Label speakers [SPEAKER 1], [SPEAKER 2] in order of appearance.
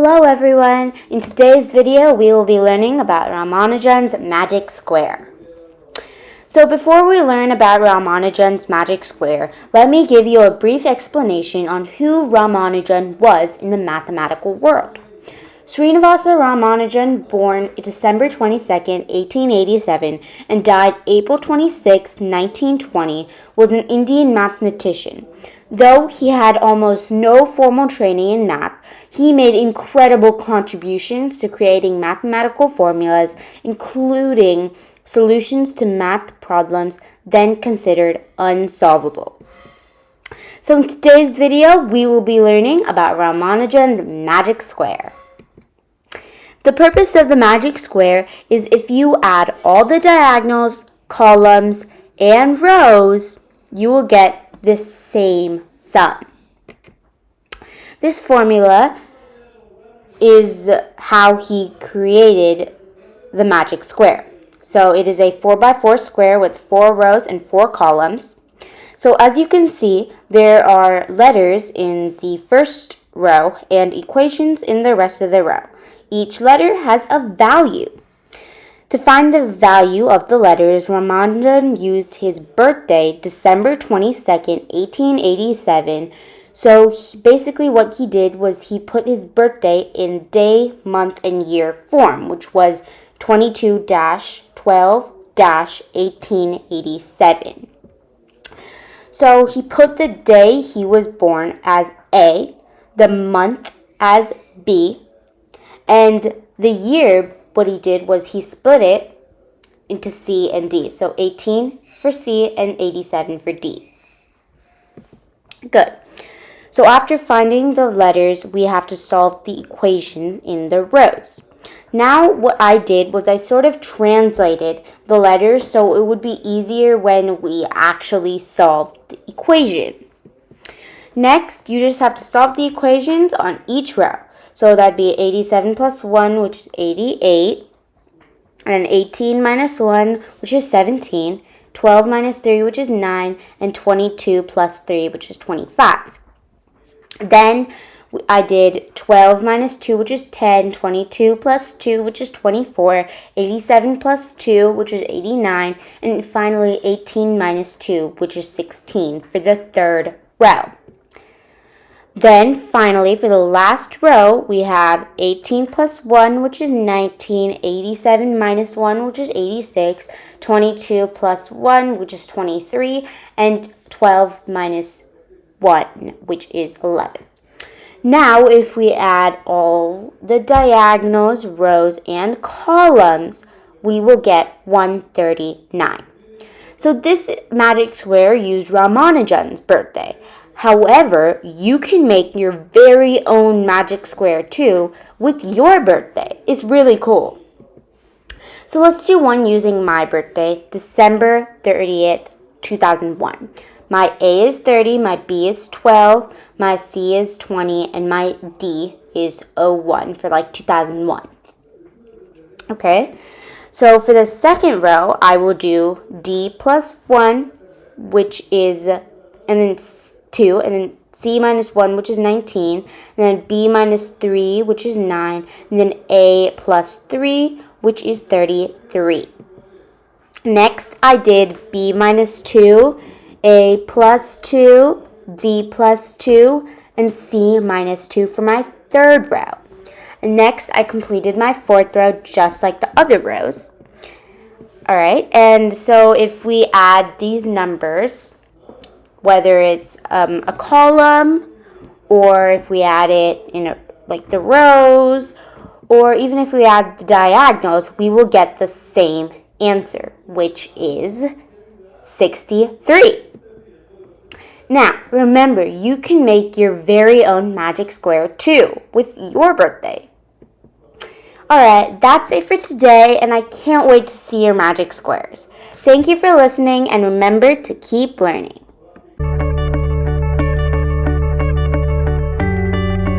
[SPEAKER 1] Hello everyone! In today's video, we will be learning about Ramanujan's Magic Square. So before we learn about Ramanujan's Magic Square, let me give you a brief explanation on who Ramanujan was in the mathematical world. Srinivasa Ramanujan, born December 22, 1887, and died April 26, 1920, was an Indian mathematician. Though he had almost no formal training in math, he made incredible contributions to creating mathematical formulas, including solutions to math problems then considered unsolvable. So in today's video, we will be learning about Ramanujan's Magic Square. The purpose of the magic square is if you add all the diagonals, columns, and rows, you will get the same sum. This formula is how he created the magic square. So it is a 4x4 square with 4 rows and 4 columns. So as you can see, there are letters in the first row and equations in the rest of the row. Each letter has a value. To find the value of the letters, Ramanujan used his birthday, December 22nd, 1887. So basically what he did was he put his birthday in day, month, and year form, which was 22-12-1887. So he put the day he was born as A, the month as B, and the year, what he did was he split it into C and D. So 18 for C and 87 for D. Good. So after finding the letters, we have to solve the equation in the rows. Now what I did was I sort of translated the letters so it would be easier when we actually solved the equation. Next, you just have to solve the equations on each row. So that'd be 87 plus 1, which is 88, and 18 minus 1, which is 17, 12 minus 3, which is 9, and 22 plus 3, which is 25. Then I did 12 minus 2, which is 10, 22 plus 2, which is 24, 87 plus 2, which is 89, and finally 18 minus 2, which is 16 for the third row. Then, finally, for the last row, we have 18 plus 1, which is 19, 87 minus 1, which is 86, 22 plus 1, which is 23, and 12 minus 1, which is 11. Now, if we add all the diagonals, rows, and columns, we will get 139. So this magic square used Ramanujan's birthday. However, you can make your very own magic square too with your birthday. It's really cool. So let's do one using my birthday, December 30th, 2001. My A is 30, my B is 12, my C is 20, and my D is 01 for like 2001. Okay, so for the second row, I will do D plus 1, which is, and then 2, and then C minus 1, which is 19, and then B minus 3, which is 9, and then A plus 3, which is 33. Next, I did B minus 2, A plus 2, D plus 2, and C minus 2 for my third row. And next, I completed my fourth row just like the other rows. Alright, and so if we add these numbers, whether it's a column, or if we add it in like the rows, or even if we add the diagonals, we will get the same answer, which is 63. Now, remember, you can make your very own magic square too with your birthday. Alright, that's it for today, and I can't wait to see your magic squares. Thank you for listening, and remember to keep learning.